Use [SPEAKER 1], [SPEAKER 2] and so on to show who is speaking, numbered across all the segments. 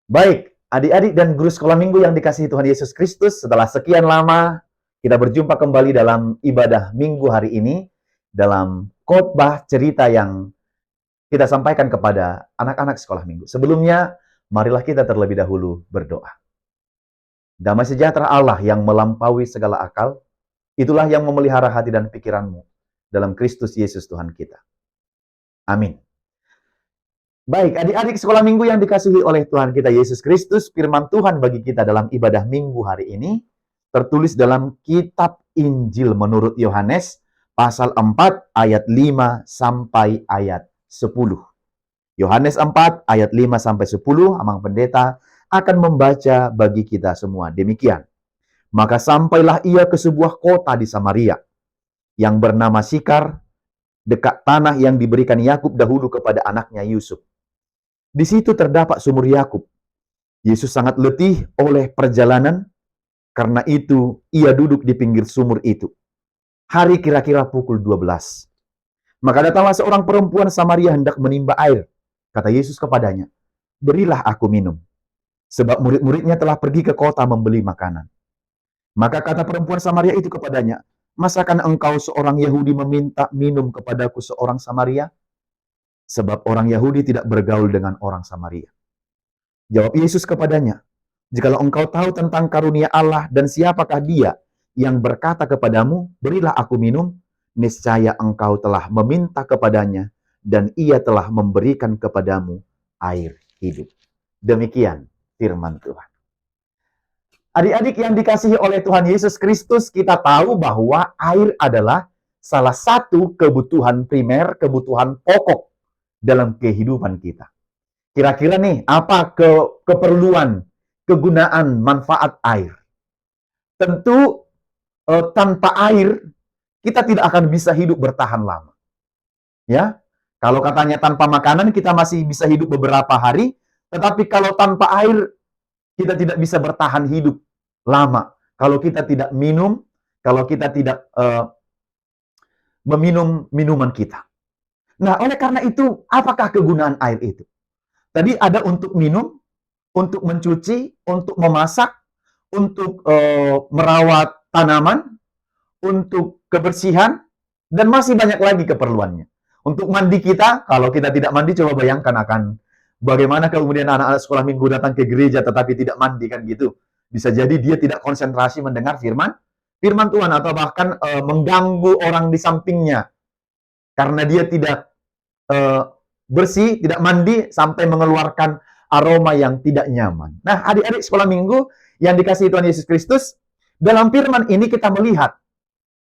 [SPEAKER 1] Baik, adik-adik dan guru sekolah minggu yang dikasihi Tuhan Yesus Kristus, setelah sekian lama kita berjumpa kembali dalam ibadah minggu hari ini, dalam khotbah cerita yang kita sampaikan kepada anak-anak sekolah minggu. Sebelumnya, marilah kita terlebih dahulu berdoa. Damai sejahtera Allah yang melampaui segala akal, itulah yang memelihara hati dan pikiranmu dalam Kristus Yesus Tuhan kita. Amin. Baik, adik-adik sekolah minggu yang dikasihi oleh Tuhan kita Yesus Kristus, firman Tuhan bagi kita dalam ibadah minggu hari ini, tertulis dalam kitab Injil menurut Yohanes, pasal 4, ayat 5 sampai ayat 10. Yohanes 4, ayat 5 sampai 10, Amang Pendeta akan membaca bagi kita semua. Demikian. Maka sampailah ia ke sebuah kota di Samaria, yang bernama Sikar, dekat tanah yang diberikan Yakub dahulu kepada anaknya Yusuf. Di situ terdapat sumur Yakub. Yesus sangat letih oleh perjalanan, karena itu ia duduk di pinggir sumur itu. Hari kira-kira pukul 12. Maka datanglah seorang perempuan Samaria hendak menimba air. Kata Yesus kepadanya, "Berilah aku minum." Sebab murid-muridnya telah pergi ke kota membeli makanan. Maka kata perempuan Samaria itu kepadanya, "Masakan engkau seorang Yahudi meminta minum kepadaku seorang Samaria?" Sebab orang Yahudi tidak bergaul dengan orang Samaria. Jawab Yesus kepadanya, "Jikalau engkau tahu tentang karunia Allah dan siapakah dia yang berkata kepadamu, berilah aku minum, niscaya engkau telah meminta kepadanya, dan ia telah memberikan kepadamu air hidup." Demikian firman Tuhan. Adik-adik yang dikasihi oleh Tuhan Yesus Kristus, kita tahu bahwa air adalah salah satu kebutuhan primer, kebutuhan pokok dalam kehidupan kita. Kira-kira nih, apa keperluan, kegunaan, manfaat air? Tentu tanpa air kita tidak akan bisa hidup bertahan lama. Ya, kalau katanya tanpa makanan kita masih bisa hidup beberapa hari, tetapi kalau tanpa air kita tidak bisa bertahan hidup lama. Kalau kita tidak minum, kalau kita tidak meminum minuman kita. Nah, oleh karena itu, apakah kegunaan air itu? Tadi ada untuk minum, untuk mencuci, untuk memasak, untuk merawat tanaman, untuk kebersihan, dan masih banyak lagi keperluannya. Untuk mandi kita, kalau kita tidak mandi, coba bayangkan akan bagaimana kemudian anak-anak sekolah minggu datang ke gereja tetapi tidak mandi, kan gitu. Bisa jadi dia tidak konsentrasi mendengar firman Tuhan, atau bahkan mengganggu orang di sampingnya karena dia tidak bersih, tidak mandi, sampai mengeluarkan aroma yang tidak nyaman. Nah, adik-adik sekolah minggu yang dikasihi Tuhan Yesus Kristus, dalam firman ini kita melihat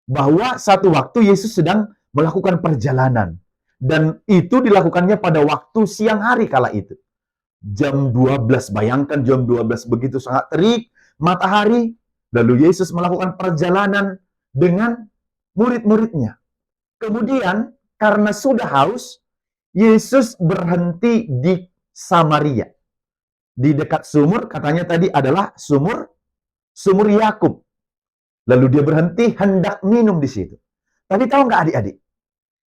[SPEAKER 1] bahwa satu waktu Yesus sedang melakukan perjalanan. Dan itu dilakukannya pada waktu siang hari kala itu. Jam 12, bayangkan jam 12 begitu sangat terik, matahari, lalu Yesus melakukan perjalanan dengan murid-muridnya. Kemudian, karena sudah haus, Yesus berhenti di Samaria. Di dekat sumur, katanya tadi adalah sumur Yakub. Lalu dia berhenti hendak minum di situ. Tapi tahu nggak adik-adik?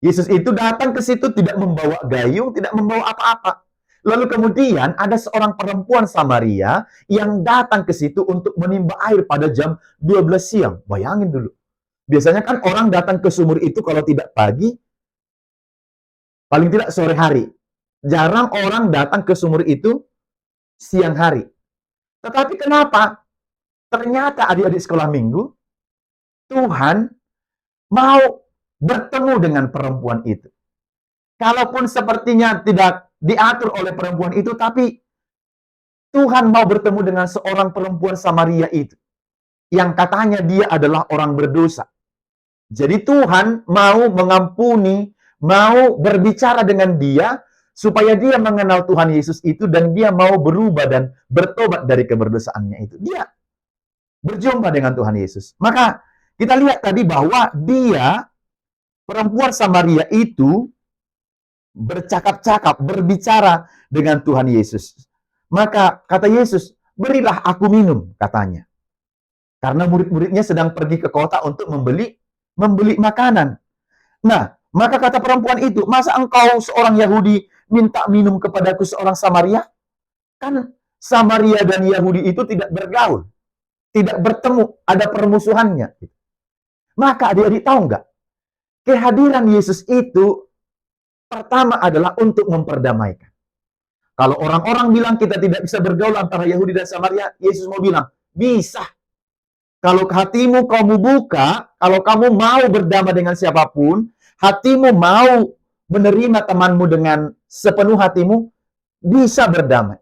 [SPEAKER 1] Yesus itu datang ke situ tidak membawa gayung, tidak membawa apa-apa. Lalu kemudian ada seorang perempuan Samaria yang datang ke situ untuk menimba air pada jam 12 siang. Bayangin dulu. Biasanya kan orang datang ke sumur itu kalau tidak pagi, paling tidak sore hari. Jarang orang datang ke sumur itu siang hari. Tetapi kenapa? Ternyata adik-adik sekolah minggu, Tuhan mau bertemu dengan perempuan itu. Kalaupun sepertinya tidak diatur oleh perempuan itu, tapi Tuhan mau bertemu dengan seorang perempuan Samaria itu, yang katanya dia adalah orang berdosa. Jadi Tuhan mau mengampuni, mau berbicara dengan dia, supaya dia mengenal Tuhan Yesus itu, dan dia mau berubah dan bertobat dari keberdosaannya itu. Dia berjumpa dengan Tuhan Yesus. Maka kita lihat tadi bahwa dia, perempuan Samaria itu, bercakap-cakap, berbicara dengan Tuhan Yesus. Maka kata Yesus, "Berilah aku minum," katanya. Karena murid-muridnya sedang pergi ke kota untuk membeli makanan. Nah, maka kata perempuan itu, "Masa engkau seorang Yahudi minta minum kepadaku seorang Samaria? Kan Samaria dan Yahudi itu tidak bergaul, tidak bertemu, ada permusuhannya. Maka adik-adik tahu nggak? Kehadiran Yesus itu pertama adalah untuk memperdamaikan. Kalau orang-orang bilang kita tidak bisa bergaul antara Yahudi dan Samaria, Yesus mau bilang, bisa. Kalau hatimu kamu buka, kalau kamu mau berdamai dengan siapapun, hatimu mau menerima temanmu dengan sepenuh hatimu, bisa berdamai.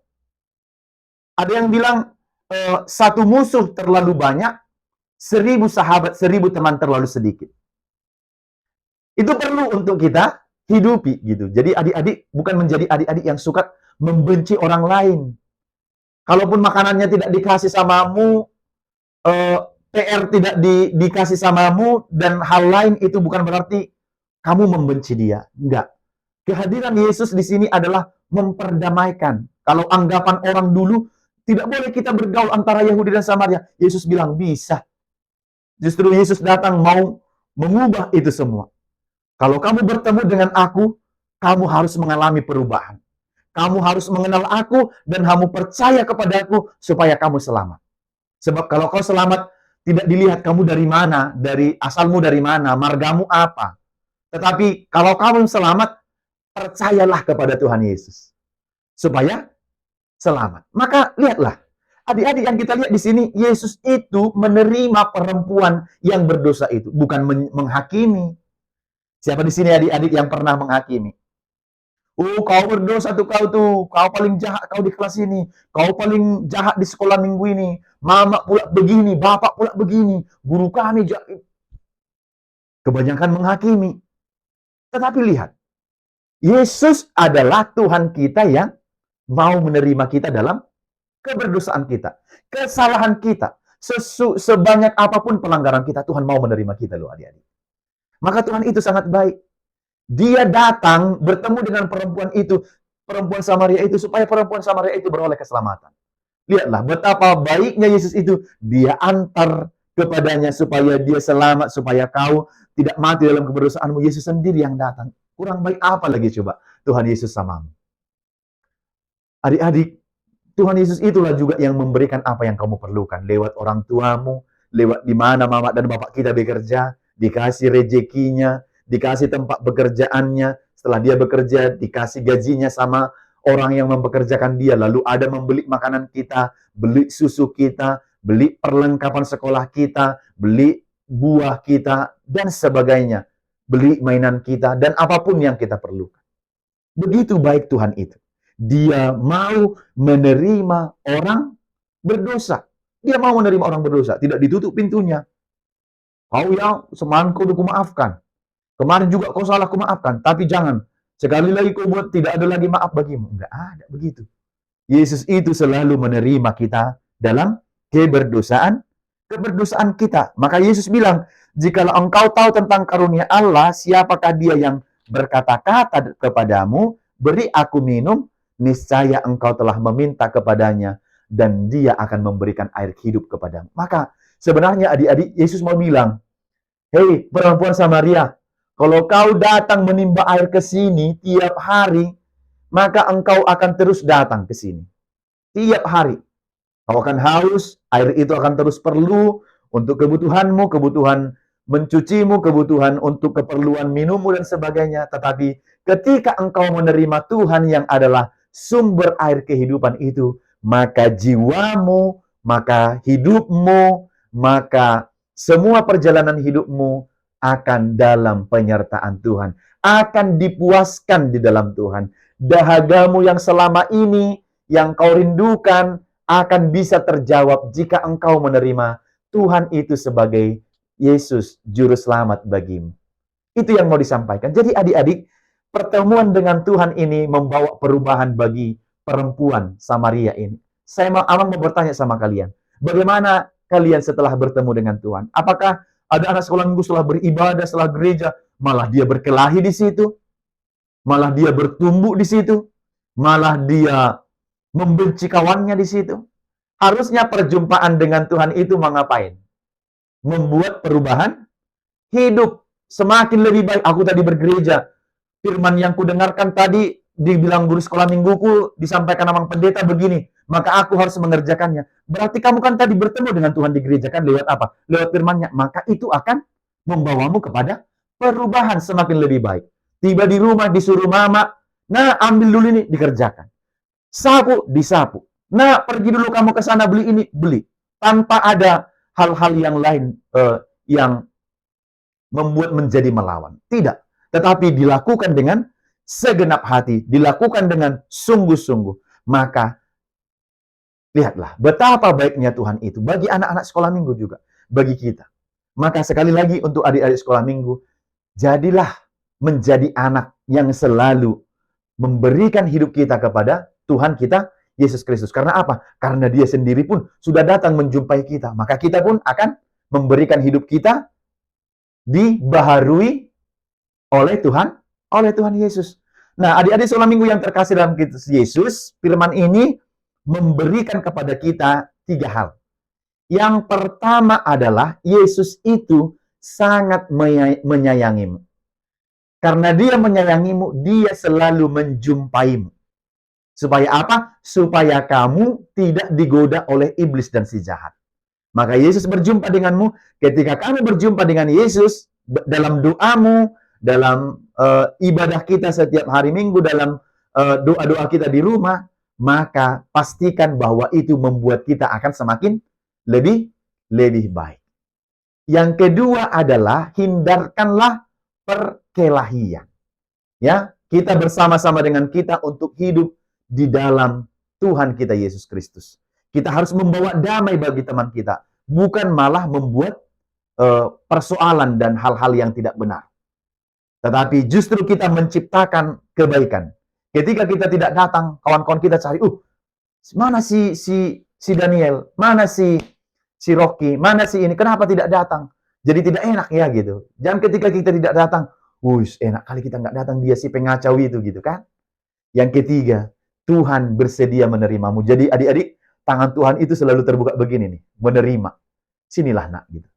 [SPEAKER 1] Ada yang bilang, satu musuh terlalu banyak, 1000 sahabat, 1000 teman terlalu sedikit. Itu perlu untuk kita hidupi gitu. Jadi adik-adik bukan menjadi adik-adik yang suka membenci orang lain. Kalaupun makanannya tidak dikasih samamu, PR tidak dikasih samamu, dan hal lain itu bukan berarti kamu membenci dia. Enggak. Kehadiran Yesus di sini adalah memperdamaikan. Kalau anggapan orang dulu, tidak boleh kita bergaul antara Yahudi dan Samaria. Yesus bilang bisa. Justru Yesus datang mau mengubah itu semua. Kalau kamu bertemu dengan aku, kamu harus mengalami perubahan. Kamu harus mengenal aku dan kamu percaya kepada aku supaya kamu selamat. Sebab kalau kau selamat, tidak dilihat kamu dari mana, dari asalmu dari mana, margamu apa. Tetapi kalau kamu selamat, percayalah kepada Tuhan Yesus supaya selamat. Maka lihatlah, adik-adik yang kita lihat di sini, Yesus itu menerima perempuan yang berdosa itu, bukan menghakimi. Siapa di sini adik-adik yang pernah menghakimi? Oh, kau berdosa tuh, kau paling jahat kau di kelas ini, kau paling jahat di sekolah minggu ini, mama pula begini, bapak pula begini, guru kami jahat. Kebanyakan menghakimi. Tetapi lihat, Yesus adalah Tuhan kita yang mau menerima kita dalam keberdosaan kita, kesalahan kita, sebanyak apapun pelanggaran kita, Tuhan mau menerima kita loh adik-adik. Maka Tuhan itu sangat baik. Dia datang bertemu dengan perempuan itu, perempuan Samaria itu, supaya perempuan Samaria itu beroleh keselamatan. Lihatlah betapa baiknya Yesus itu. Dia antar kepadanya supaya dia selamat, supaya kau tidak mati dalam keberdosaanmu. Yesus sendiri yang datang. Kurang baik apa lagi coba Tuhan Yesus samamu? Adik-adik, Tuhan Yesus itulah juga yang memberikan apa yang kamu perlukan. Lewat orang tuamu, lewat di mana mama dan bapak kita bekerja, dikasih rezekinya, dikasih tempat bekerjaannya, setelah dia bekerja, dikasih gajinya sama orang yang mempekerjakan dia, lalu ada membeli makanan kita, beli susu kita, beli perlengkapan sekolah kita, beli buah kita, dan sebagainya, beli mainan kita, dan apapun yang kita perlukan. Begitu baik Tuhan itu. Dia mau menerima orang berdosa. Dia mau menerima orang berdosa, tidak ditutup pintunya. Kau yang semalam kau maafkan. Kemarin juga kau salah, aku maafkan. Tapi jangan, sekali lagi kau buat, tidak ada lagi maaf bagimu. Enggak ada begitu. Yesus itu selalu menerima kita dalam keberdosaan kita. Maka Yesus bilang, jikalau engkau tahu tentang karunia Allah, siapakah dia yang berkata-kata kepadamu, beri aku minum, niscaya engkau telah meminta kepadanya, dan dia akan memberikan air hidup kepadamu. Maka sebenarnya adik-adik, Yesus mau bilang, hei perempuan Samaria, kalau kau datang menimba air ke sini tiap hari, maka engkau akan terus datang ke sini. Tiap hari. Kau akan haus, air itu akan terus perlu untuk kebutuhanmu, kebutuhan mencucimu, kebutuhan untuk keperluan minummu dan sebagainya. Tetapi ketika engkau menerima Tuhan yang adalah sumber air kehidupan itu, maka jiwamu, maka hidupmu, maka semua perjalanan hidupmu akan dalam penyertaan Tuhan, akan dipuaskan di dalam Tuhan. Dahagamu yang selama ini, yang kau rindukan, akan bisa terjawab jika engkau menerima Tuhan itu sebagai Yesus, Juru Selamat bagimu. Itu yang mau disampaikan. Jadi adik-adik, pertemuan dengan Tuhan ini membawa perubahan bagi perempuan Samaria ini. Saya mau bertanya sama kalian, bagaimana kalian setelah bertemu dengan Tuhan? Apakah ada anak sekolah minggu setelah beribadah, setelah gereja, malah dia berkelahi di situ, malah dia bertumbuh di situ, malah dia membenci kawannya di situ? Harusnya perjumpaan dengan Tuhan itu mengapain? Membuat perubahan hidup. Semakin lebih baik. Aku tadi bergereja, firman yang kudengarkan tadi dibilang guru sekolah mingguku, disampaikan sama pendeta begini, maka aku harus mengerjakannya. Berarti kamu kan tadi bertemu dengan Tuhan di gereja kan lewat apa? Lewat firman-Nya. Maka itu akan membawamu kepada perubahan semakin lebih baik. Tiba di rumah disuruh mama, nah ambil dulu ini dikerjakan. Sapu, disapu. Nah, pergi dulu kamu ke sana beli ini, beli. Tanpa ada hal-hal yang lain yang membuat menjadi melawan. Tidak. Tetapi dilakukan dengan segenap hati, dilakukan dengan sungguh-sungguh. Maka lihatlah betapa baiknya Tuhan itu bagi anak-anak sekolah minggu juga, bagi kita. Maka sekali lagi untuk adik-adik sekolah minggu, jadilah menjadi anak yang selalu memberikan hidup kita kepada Tuhan kita Yesus Kristus. Karena apa? Karena Dia sendiri pun sudah datang menjumpai kita. Maka kita pun akan memberikan hidup kita dibaharui oleh Tuhan Yesus. Nah, adik-adik sekolah minggu yang terkasih dalam Kristus Yesus, firman ini memberikan kepada kita 3 hal. Yang pertama adalah Yesus itu sangat menyayangimu. Karena Dia menyayangimu, Dia selalu menjumpaimu. Supaya apa? Supaya kamu tidak digoda oleh iblis dan si jahat. Maka Yesus berjumpa denganmu. Ketika kamu berjumpa dengan Yesus, dalam doamu, dalam ibadah kita setiap hari Minggu, dalam doa-doa kita di rumah, maka pastikan bahwa itu membuat kita akan semakin lebih baik. Yang kedua adalah hindarkanlah perkelahian. Ya, kita bersama-sama dengan kita untuk hidup di dalam Tuhan kita Yesus Kristus. Kita harus membawa damai bagi teman kita, bukan malah membuat persoalan dan hal-hal yang tidak benar. Tetapi justru kita menciptakan kebaikan. Ketika kita tidak datang, kawan-kawan kita cari, mana si Daniel, mana si Rocky, mana si ini, kenapa tidak datang? Jadi tidak enak ya gitu. Jangan ketika kita tidak datang, enak kali kita nggak datang, dia si pengacau itu gitu kan. Yang ketiga, Tuhan bersedia menerimamu. Jadi adik-adik, tangan Tuhan itu selalu terbuka begini nih, menerima. Sinilah nak gitu.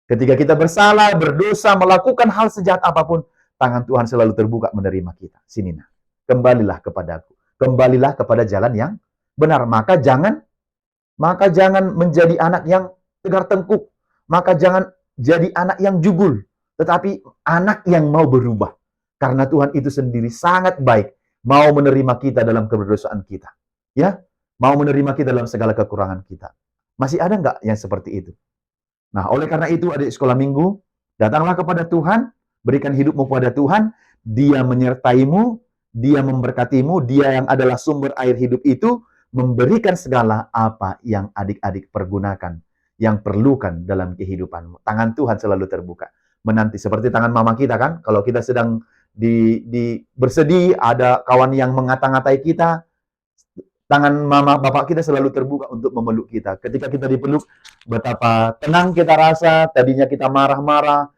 [SPEAKER 1] Ketika kita bersalah, berdosa, melakukan hal sejahat apapun, tangan Tuhan selalu terbuka menerima kita. Sini nak, kembalilah kepadaku. Kembalilah kepada jalan yang benar. Maka jangan menjadi anak yang tegar tengkuk. Maka jangan jadi anak yang jugul. Tetapi anak yang mau berubah. Karena Tuhan itu sendiri sangat baik. Mau menerima kita dalam keberdosaan kita. Ya, mau menerima kita dalam segala kekurangan kita. Masih ada nggak yang seperti itu? Nah, oleh karena itu adik sekolah minggu, datanglah kepada Tuhan, berikan hidupmu kepada Tuhan, Dia menyertaimu, Dia memberkatimu, Dia yang adalah sumber air hidup itu, memberikan segala apa yang adik-adik pergunakan, yang perlukan dalam kehidupanmu. Tangan Tuhan selalu terbuka. Menanti seperti tangan mama kita kan, kalau kita sedang bersedih, ada kawan yang mengata-ngatai kita, tangan mama bapak kita selalu terbuka untuk memeluk kita. Ketika kita dipeluk, betapa tenang kita rasa. Tadinya kita marah-marah,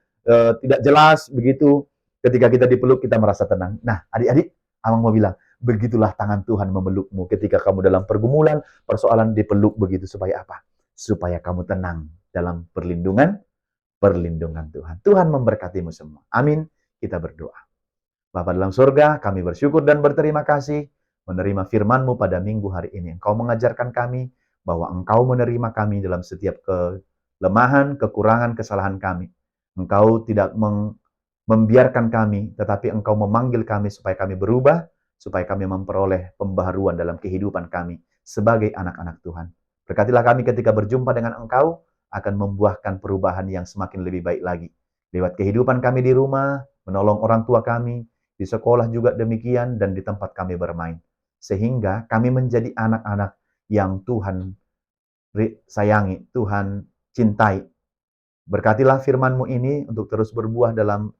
[SPEAKER 1] tidak jelas begitu. Ketika kita dipeluk, kita merasa tenang. Nah, adik-adik, abang mau bilang, begitulah tangan Tuhan memelukmu ketika kamu dalam pergumulan, persoalan dipeluk begitu. Supaya apa? Supaya kamu tenang dalam perlindungan Tuhan. Tuhan memberkatimu semua. Amin. Kita berdoa. Bapa dalam surga, kami bersyukur dan berterima kasih menerima firman-Mu pada minggu hari ini. Engkau mengajarkan kami bahwa Engkau menerima kami dalam setiap kelemahan, kekurangan, kesalahan kami. Engkau tidak membiarkan kami, tetapi Engkau memanggil kami supaya kami berubah, supaya kami memperoleh pembaharuan dalam kehidupan kami sebagai anak-anak Tuhan. Berkatilah kami ketika berjumpa dengan Engkau, akan membuahkan perubahan yang semakin lebih baik lagi. Lewat kehidupan kami di rumah, menolong orang tua kami, di sekolah juga demikian, dan di tempat kami bermain. Sehingga kami menjadi anak-anak yang Tuhan sayangi, Tuhan cintai. Berkatilah firman-Mu ini untuk terus berbuah dalam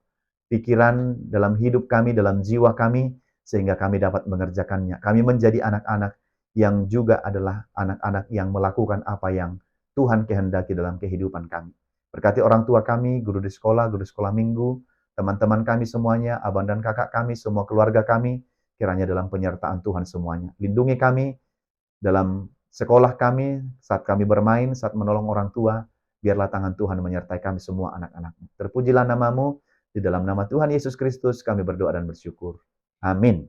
[SPEAKER 1] pikiran, dalam hidup kami, dalam jiwa kami, sehingga kami dapat mengerjakannya. Kami menjadi anak-anak yang juga adalah anak-anak yang melakukan apa yang Tuhan kehendaki dalam kehidupan kami. Berkati orang tua kami, guru sekolah minggu, teman-teman kami semuanya, abang dan kakak kami, semua keluarga kami, kiranya dalam penyertaan Tuhan semuanya. Lindungi kami dalam sekolah kami, saat kami bermain, saat menolong orang tua, biarlah tangan Tuhan menyertai kami semua anak-anak-Mu. Terpujilah nama-Mu, di dalam nama Tuhan Yesus Kristus kami berdoa dan bersyukur. Amin.